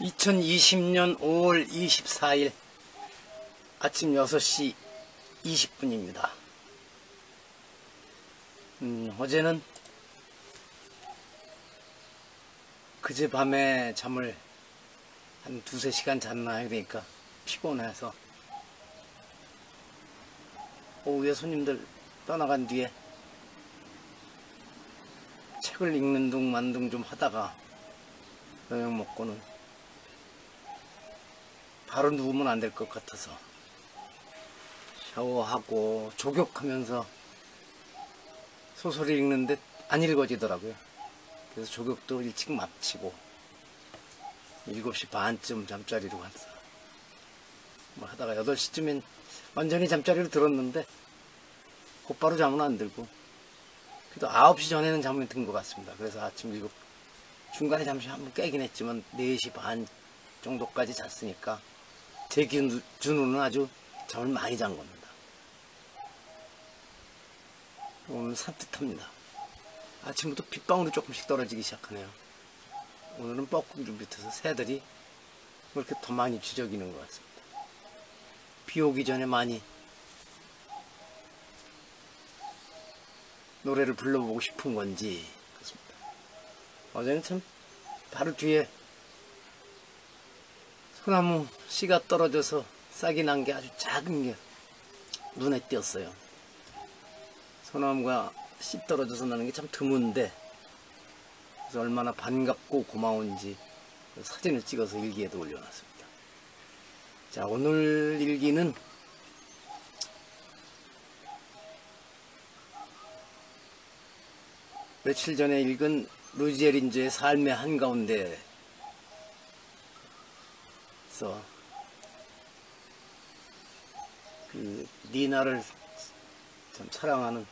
2020년 5월 24일 아침 6시 20분입니다. 어제는 그제 밤에 잠을 한 2~3시간 잤나요? 그러니까 피곤해서 오후에 손님들 떠나간 뒤에 책을 읽는 둥 만 둥 좀 하다가 저녁 먹고는 바로 누우면 안 될 것 같아서 샤워하고 족욕하면서 소설 읽는데 안 읽어지더라고요. 그래서 족욕도 일찍 마치고 7시 반쯤 잠자리로 갔어. 뭐 하다가 8시쯤엔 완전히 잠자리로 들었는데 곧바로 잠은 안 들고 그래도 9시 전에는 잠이 든 것 같습니다. 그래서 아침 7 중간에 잠시 한번 깨긴 했지만 4시 반 정도까지 잤으니까 제 기준으로는 아주 잠을 많이 잔 겁니다. 오늘 산뜻합니다. 아침부터 빗방울이 조금씩 떨어지기 시작하네요. 오늘은 뻐꾸기를 비롯해서 새들이 그렇게 더 많이 쥐저기는 것 같습니다. 비 오기 전에 많이 노래를 불러보고 싶은 건지 그렇습니다. 어제는 참 바로 뒤에 소나무 씨가 떨어져서 싹이 난 게 아주 작은 게 눈에 띄었어요. 소나무가 씨 떨어져서 나는 게 참 드문데 그래서 얼마나 반갑고 고마운지 사진을 찍어서 일기에도 올려놨습니다. 자, 오늘 일기는 며칠 전에 읽은 루지에 린저의 삶의 한가운데서 그 니나를 참 사랑하는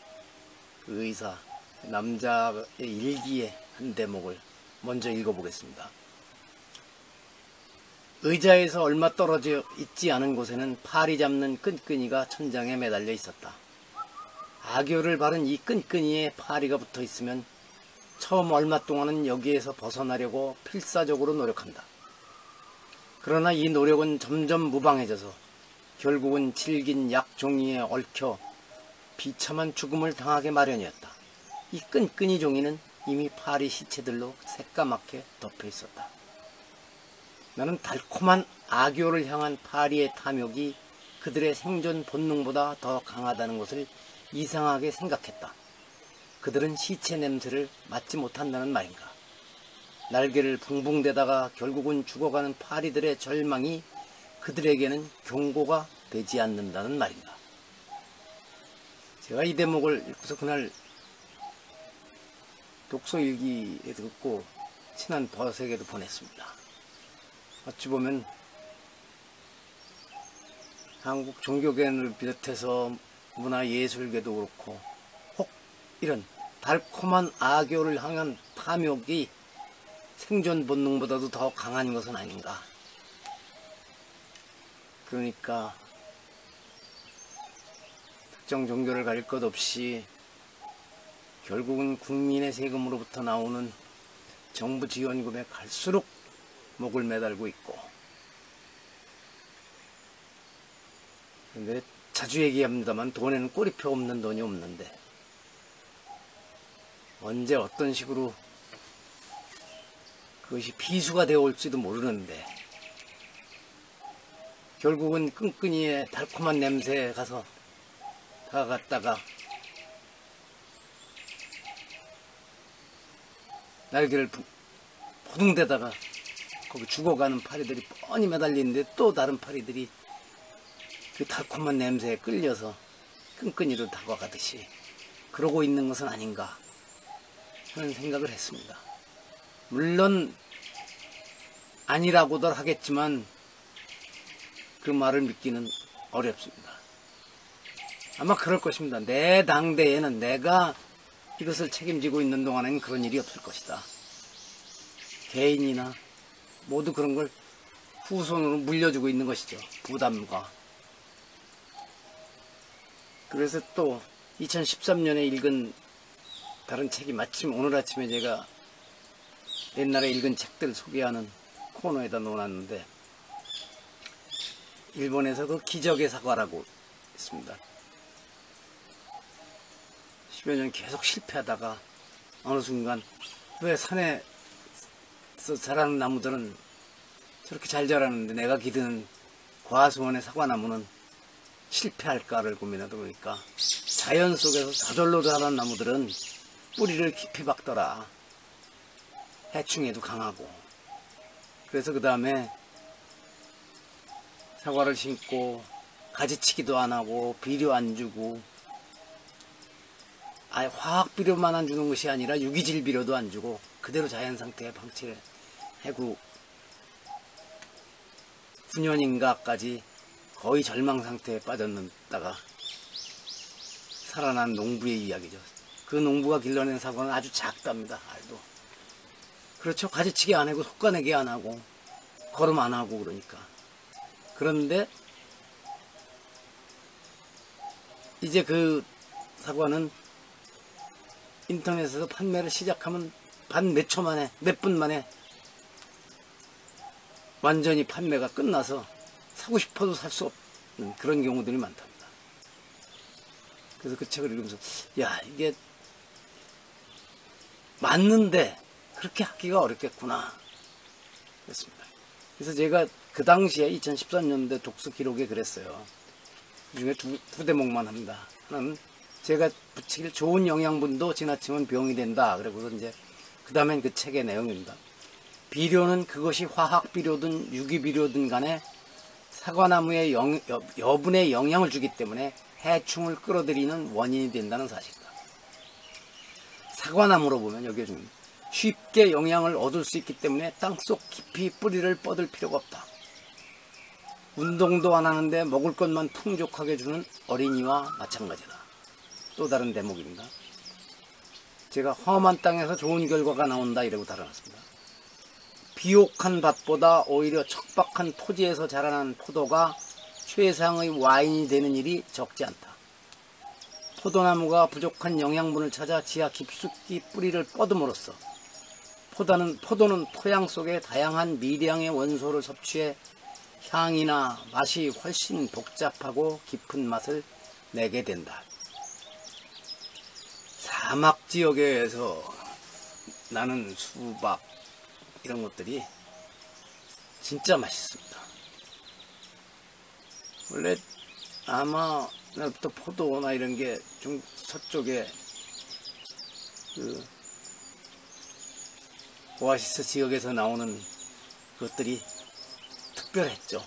그 의사 남자의 일기의 한 대목을 먼저 읽어보겠습니다. 의자에서 얼마 떨어져 있지 않은 곳에는 파리 잡는 끈끈이가 천장에 매달려 있었다. 악교를 바른 이 끈끈이에 파리가 붙어 있으면 처음 얼마 동안은 여기에서 벗어나려고 필사적으로 노력한다. 그러나 이 노력은 점점 무방해져서 결국은 질긴 약종이에 얽혀 비참한 죽음을 당하게 마련이었다. 이 끈끈이 종이는 이미 파리 시체들로 새까맣게 덮여 있었다. 나는 달콤한 악교를 향한 파리의 탐욕이 그들의 생존 본능보다 더 강하다는 것을 이상하게 생각했다. 그들은 시체 냄새를 맡지 못한다는 말인가? 날개를 붕붕대다가 결국은 죽어가는 파리들의 절망이 그들에게는 경고가 되지 않는다는 말인가? 제가 이 대목을 읽고서 그날 독서일기에 듣고 친한 버스에게도 보냈습니다. 어찌 보면 한국 종교계를 비롯해서 문화예술계도 그렇고 혹 이런 달콤한 악교를 향한 탐욕이 생존 본능보다도 더 강한 것은 아닌가. 그러니까 특정 종교를 가릴 것 없이 결국은 국민의 세금으로부터 나오는 정부 지원금에 갈수록 목을 매달고 있고, 근데 자주 얘기합니다만 돈에는 꼬리표 없는 돈이 없는데 언제 어떤 식으로 그것이 비수가 되어 올지도 모르는데 결국은 끈끈이의 달콤한 냄새에 가서 다가갔다가 날개를 포둥대다가 거기 죽어가는 파리들이 뻔히 매달리는데 또 다른 파리들이 그 달콤한 냄새에 끌려서 끈끈이로 다가가듯이 그러고 있는 것은 아닌가 하는 생각을 했습니다. 물론 아니라고들 하겠지만 그 말을 믿기는 어렵습니다. 아마 그럴 것입니다. 내 당대에는 내가 이것을 책임지고 있는 동안에는 그런 일이 없을 것이다. 개인이나 모두 그런 걸 후손으로 물려주고 있는 것이죠. 부담과. 그래서 또 2013년에 읽은 다른 책이 마침 오늘 아침에 제가 옛날에 읽은 책들 소개하는 코너에다 놓아놨는데, 일본에서도 기적의 사과라고 있습니다. 10여 년 계속 실패하다가 어느 순간 왜 산에서 자라는 나무들은 저렇게 잘 자라는데 내가 기르는 과수원의 사과나무는 실패할까를 고민하다 보니까 자연 속에서 저절로 자라는 나무들은 뿌리를 깊이 박더라. 해충에도 강하고. 그래서 그 다음에 사과를 심고 가지치기도 안 하고 비료 안 주고, 아예 화학 비료만 안 주는 것이 아니라 유기질 비료도 안 주고 그대로 자연 상태에 방치를 해고 9년인가까지 거의 절망 상태에 빠졌다가 살아난 농부의 이야기죠. 그 농부가 길러낸 사과는 아주 작답니다. 알도. 그렇죠. 가지치기 안 하고 속가내기 안 하고 거름 안 하고 그러니까. 그런데 이제 그 사과는 인터넷에서 판매를 시작하면 반 몇 초 만에, 몇 분 만에 완전히 판매가 끝나서 사고 싶어도 살 수 없는 그런 경우들이 많답니다. 그래서 그 책을 읽으면서 야, 이게 맞는데 그렇게 하기가 어렵겠구나 그랬습니다. 그래서 제가 그 당시에 2013년대 독서 기록에 그랬어요. 그 중에 두 대목만 합니다. 하나는 제가 붙이길 좋은 영양분도 지나치면 병이 된다. 그리고 이제 그 다음엔 그 책의 내용입니다. 비료는 그것이 화학 비료든 유기 비료든 간에 사과나무에 여분의 영향을 주기 때문에 해충을 끌어들이는 원인이 된다는 사실이다. 사과나무로 보면 여기에 좀 쉽게 영향을 얻을 수 있기 때문에 땅속 깊이 뿌리를 뻗을 필요가 없다. 운동도 안 하는데 먹을 것만 풍족하게 주는 어린이와 마찬가지다. 또 다른 대목입니다. 제가 험한 땅에서 좋은 결과가 나온다 이라고 달아놨습니다. 비옥한 밭보다 오히려 척박한 토지에서 자라난 포도가 최상의 와인이 되는 일이 적지 않다. 포도나무가 부족한 영양분을 찾아 지하 깊숙이 뿌리를 뻗음으로써 포도는 토양 속에 다양한 미량의 원소를 섭취해 향이나 맛이 훨씬 복잡하고 깊은 맛을 내게 된다. 사막 지역에서 나는 수박 이런 것들이 진짜 맛있습니다. 원래 아마 옛날부터 포도나 이런 게 좀 서쪽에 그 오아시스 지역에서 나오는 것들이 특별했죠.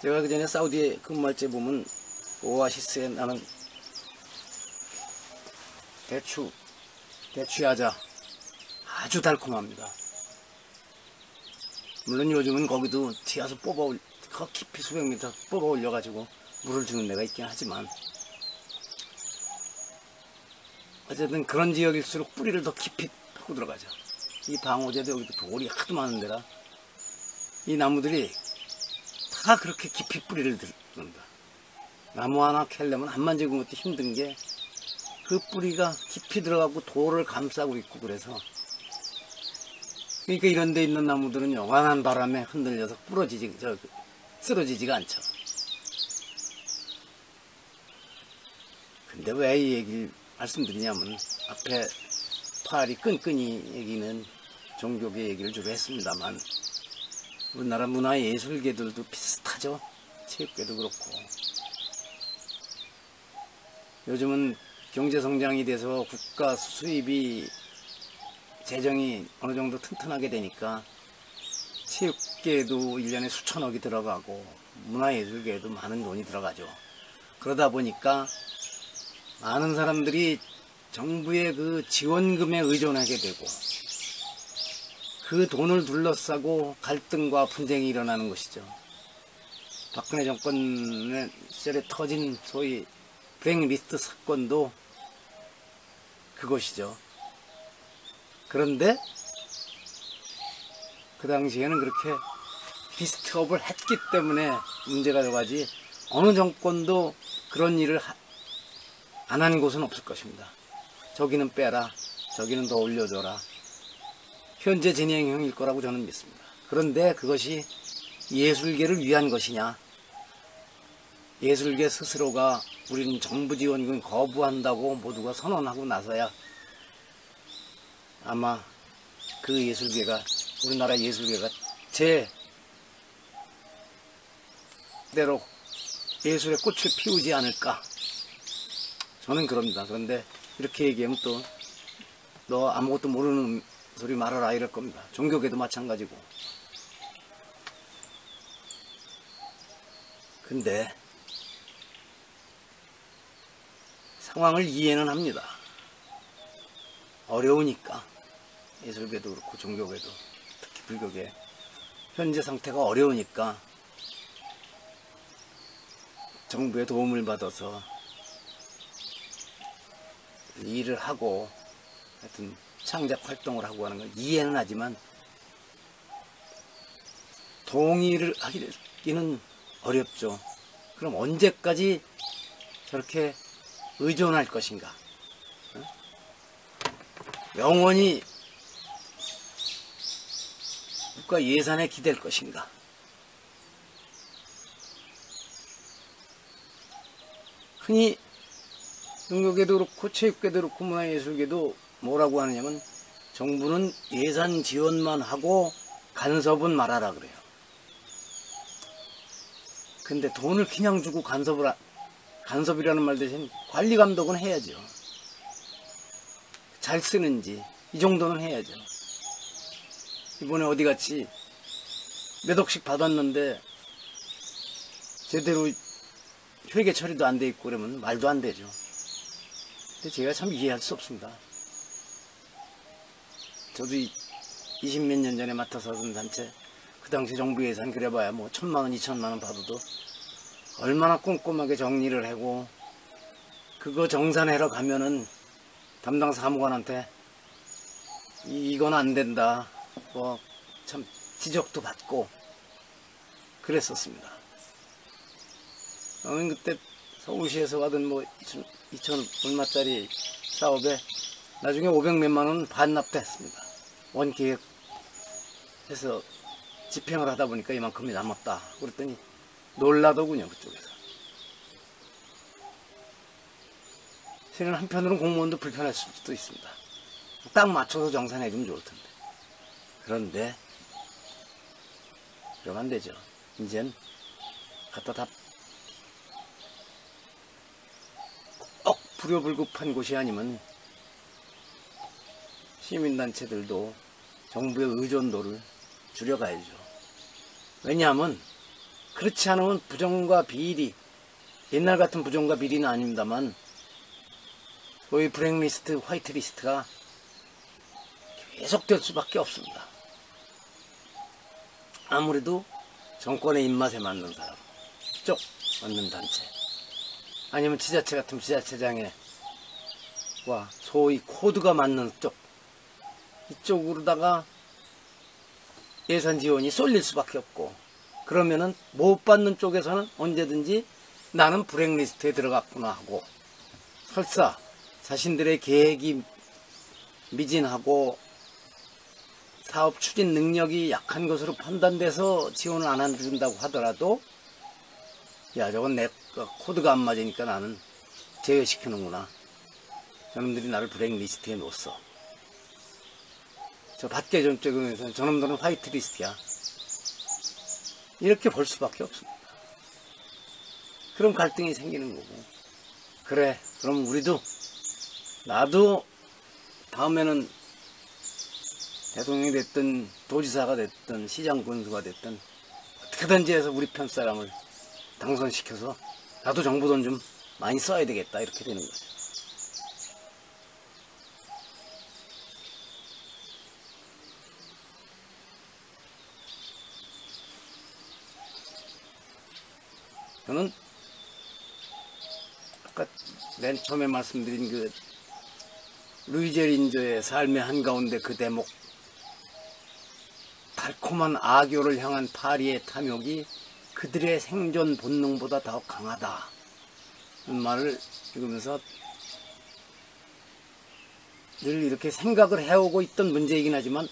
제가 그 전에 사우디에 근무할 때 보면 오아시스에 나는 대추야자 아주 달콤합니다. 물론 요즘은 거기도 튀어서 깊이 수백 미터 뽑아 올려가지고 물을 주는 데가 있긴 하지만 어쨌든 그런 지역일수록 뿌리를 더 깊이 파고 들어가죠. 이 방호제도 여기도 돌이 하도 많은 데라 이 나무들이 다 그렇게 깊이 뿌리를 든다. 나무 하나 캘려면 한 만지고 것도 힘든 게 그 뿌리가 깊이 들어가고 돌을 감싸고 있고 그래서 그러니까 이런 데 있는 나무들은 영원한 바람에 흔들려서 쓰러지지가 않죠. 근데 왜 이 얘기를 말씀드리냐면 앞에 파리 끈끈이 얘기는 종교계 얘기를 주로 했습니다만 우리나라 문화예술계들도 비슷하죠. 체육계도 그렇고. 요즘은 경제성장이 돼서 국가 수입이 재정이 어느 정도 튼튼하게 되니까 체육계에도 1년에 수천억이 들어가고 문화예술계에도 많은 돈이 들어가죠. 그러다 보니까 많은 사람들이 정부의 그 지원금에 의존하게 되고 그 돈을 둘러싸고 갈등과 분쟁이 일어나는 것이죠. 박근혜 정권 시절에 터진 소위 블랙리스트 사건도 그것이죠. 그런데 그 당시에는 그렇게 리스트업을 했기 때문에 문제가 돼가지 어느 정권도 그런 일을 안 한 곳은 없을 것입니다. 저기는 빼라, 저기는 더 올려줘라. 현재 진행형일 거라고 저는 믿습니다. 그런데 그것이 예술계를 위한 것이냐? 예술계 스스로가 우리는 정부 지원금 거부한다고 모두가 선언하고 나서야 아마 그 예술계가, 우리나라 예술계가 제대로 예술의 꽃을 피우지 않을까? 저는 그럽니다. 그런데 이렇게 얘기하면 또 너 아무것도 모르는 소리 말아라 이럴 겁니다. 종교계도 마찬가지고. 근데 상황을 이해는 합니다. 어려우니까. 예술계도 그렇고 종교계도, 특히 불교계 현재 상태가 어려우니까 정부의 도움을 받아서 일을 하고 하여튼 창작 활동을 하고 하는 걸 이해는 하지만 동의를 하기는 어렵죠. 그럼 언제까지 저렇게 의존할 것인가? 영원히 국가 예산에 기댈 것인가? 흔히 종교계도 그렇고 체육계도 그렇고 문화예술계도 뭐라고 하느냐면 정부는 예산 지원만 하고 간섭은 말아라 그래요. 근데 돈을 그냥 주고 간섭이라는 말 대신 관리 감독은 해야죠. 잘 쓰는지 이 정도는 해야죠. 이번에 어디같이 몇 억씩 받았는데 제대로 회계 처리도 안 돼 있고 그러면 말도 안 되죠. 근데 제가 참 이해할 수 없습니다. 저도 20몇 년 전에 맡아서 하던 단체, 그 당시 정부 예산 그래봐야 뭐 1,000만원, 2,000만원 받아도 얼마나 꼼꼼하게 정리를 하고 그거 정산하러 가면은 담당 사무관한테 이건 안 된다 뭐 참 지적도 받고 그랬었습니다. 저는 그때 서울시에서 받은 뭐 2천 얼마짜리 사업에 나중에 500몇만 원 반납됐습니다. 원기획해서 집행을 하다 보니까 이만큼이 남았다. 그랬더니 놀라더군요, 그쪽에서. 실은 한편으로는 공무원도 불편할 수도 있습니다. 딱 맞춰서 정산해주면 좋을 텐데. 그런데 그러면 안 되죠. 이젠 갖다 다 불효불급한 곳이 아니면 시민단체들도 정부의 의존도를 줄여가야죠. 왜냐하면 그렇지 않으면 부정과 비리, 옛날 같은 부정과 비리는 아닙니다만 소위 블랙리스트, 화이트리스트가 계속될 수밖에 없습니다. 아무래도 정권의 입맛에 맞는 사람, 쪽 맞는 단체, 아니면 지자체 같은 지자체장에 와 소위 코드가 맞는 쪽, 이쪽으로다가 예산 지원이 쏠릴 수밖에 없고, 그러면은 못 받는 쪽에서는 언제든지 나는 블랙리스트에 들어갔구나 하고, 설사 자신들의 계획이 미진하고 사업 추진 능력이 약한 것으로 판단돼서 지원을 안 해준다고 하더라도, 야 저건 내 코드가 안 맞으니까 나는 제외시키는구나, 저놈들이 나를 블랙리스트에 놓았어, 저 밖에 전적으로는 저놈들은 화이트리스트야, 이렇게 볼 수밖에 없습니다. 그럼 갈등이 생기는 거고, 그래 그럼 우리도, 나도 다음에는 대통령이 됐든 도지사가 됐든 시장 군수가 됐든 어떻게든지 해서 우리 편 사람을 당선시켜서 나도 정부 돈 좀 많이 써야 되겠다, 이렇게 되는 거죠. 저는 아까 맨 처음에 말씀드린 그 루이제 린저의 삶의 한가운데 그 대목, 달콤한 아교를 향한 파리의 탐욕이 그들의 생존 본능보다 더 강하다, 이 말을 읽으면서 늘 이렇게 생각을 해오고 있던 문제이긴 하지만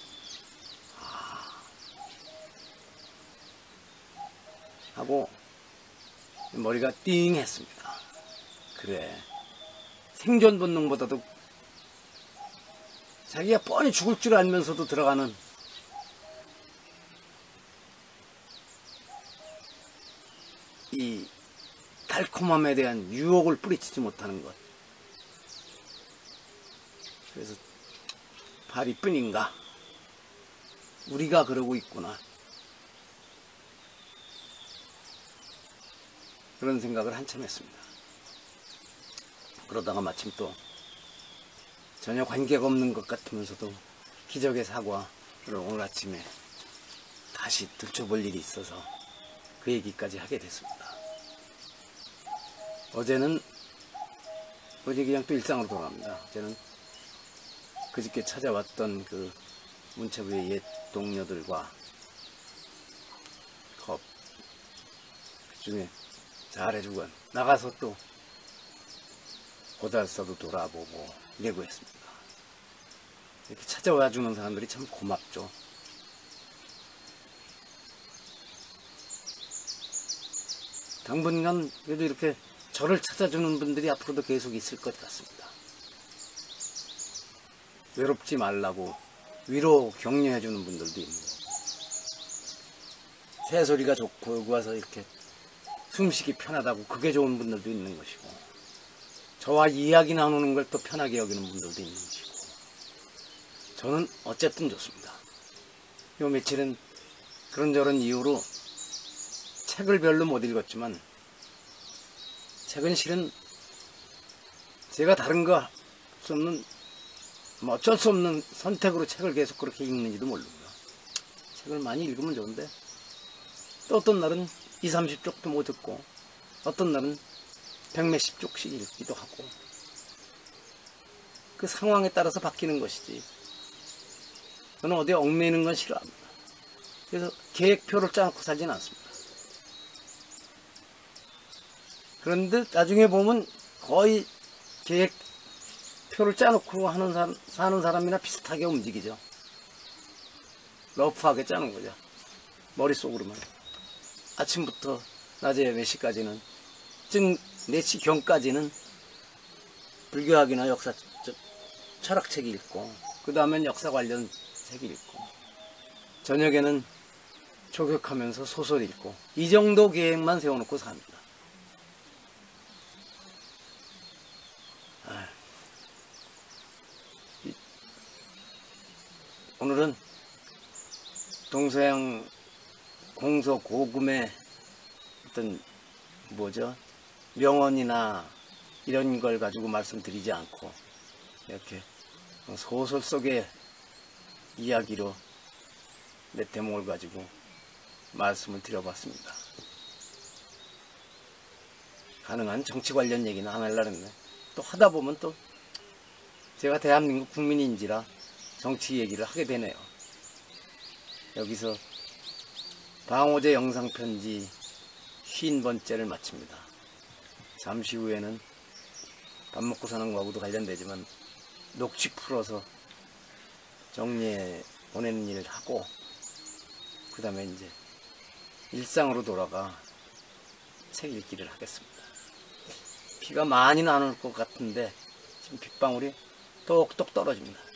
하고 머리가 띵 했습니다. 그래, 생존 본능보다도 자기가 뻔히 죽을 줄 알면서도 들어가는 이 달콤함에 대한 유혹을 뿌리치지 못하는 것. 그래서 파리뿐인가? 우리가 그러고 있구나. 그런 생각을 한참 했습니다. 그러다가 마침 또 전혀 관계가 없는 것 같으면서도 기적의 사과를 오늘 아침에 다시 들춰볼 일이 있어서 그 얘기까지 하게 됐습니다. 어제는 그냥 또 일상으로 돌아갑니다. 어제는 그저께 찾아왔던 그 문체부의 옛 동료들과 컵 그중에 잘해주고 나가서 또 고달서도 돌아보고 이러고 했습니다. 이렇게 찾아와주는 사람들이 참 고맙죠. 당분간 그래도 이렇게 저를 찾아주는 분들이 앞으로도 계속 있을 것 같습니다. 외롭지 말라고 위로 격려해주는 분들도 있고, 새소리가 좋고 여기 와서 이렇게 숨쉬기 편하다고 그게 좋은 분들도 있는 것이고, 저와 이야기 나누는 걸 또 편하게 여기는 분들도 있는 것이고, 저는 어쨌든 좋습니다. 요 며칠은 그런저런 이유로 책을 별로 못 읽었지만, 책은 실은 제가 다른 거 할 수 없는, 어쩔 수 없는 선택으로 책을 계속 그렇게 읽는지도 모르고요. 책을 많이 읽으면 좋은데, 또 어떤 날은 20, 30쪽도 못 읽고, 어떤 날은 100몇십 쪽씩 읽기도 하고, 그 상황에 따라서 바뀌는 것이지, 저는 어디에 얽매이는 건 싫어합니다. 그래서 계획표를 짜놓고 살진 않습니다. 그런데 나중에 보면 거의 계획표를 짜놓고 사는 사람이나 비슷하게 움직이죠. 러프하게 짜는 거죠. 머릿속으로만. 아침부터 낮에 몇 시까지는, 즉 4시 경까지는 불교학이나 역사, 철학책 읽고, 그 다음엔 역사 관련 책 읽고, 저녁에는 조격하면서 소설 읽고, 이 정도 계획만 세워놓고 삽니다. 오늘은 동서양 공서고금의 어떤 명언이나 이런 걸 가지고 말씀드리지 않고, 이렇게 소설 속의 이야기로 몇 대목을 가지고 말씀을 드려봤습니다. 가능한 정치 관련 얘기는 안 하려고 했는데, 또 하다 보면 또 제가 대한민국 국민인지라 정치 얘기를 하게 되네요. 여기서 방호제 영상편지 50번째를 마칩니다. 잠시 후에는 밥 먹고 사는 거하고도 관련되지만 녹취 풀어서 정리해 보내는 일을 하고, 그 다음에 이제 일상으로 돌아가 책 읽기를 하겠습니다. 비가 많이는 안 올 것 같은데 지금 빗방울이 똑똑 떨어집니다.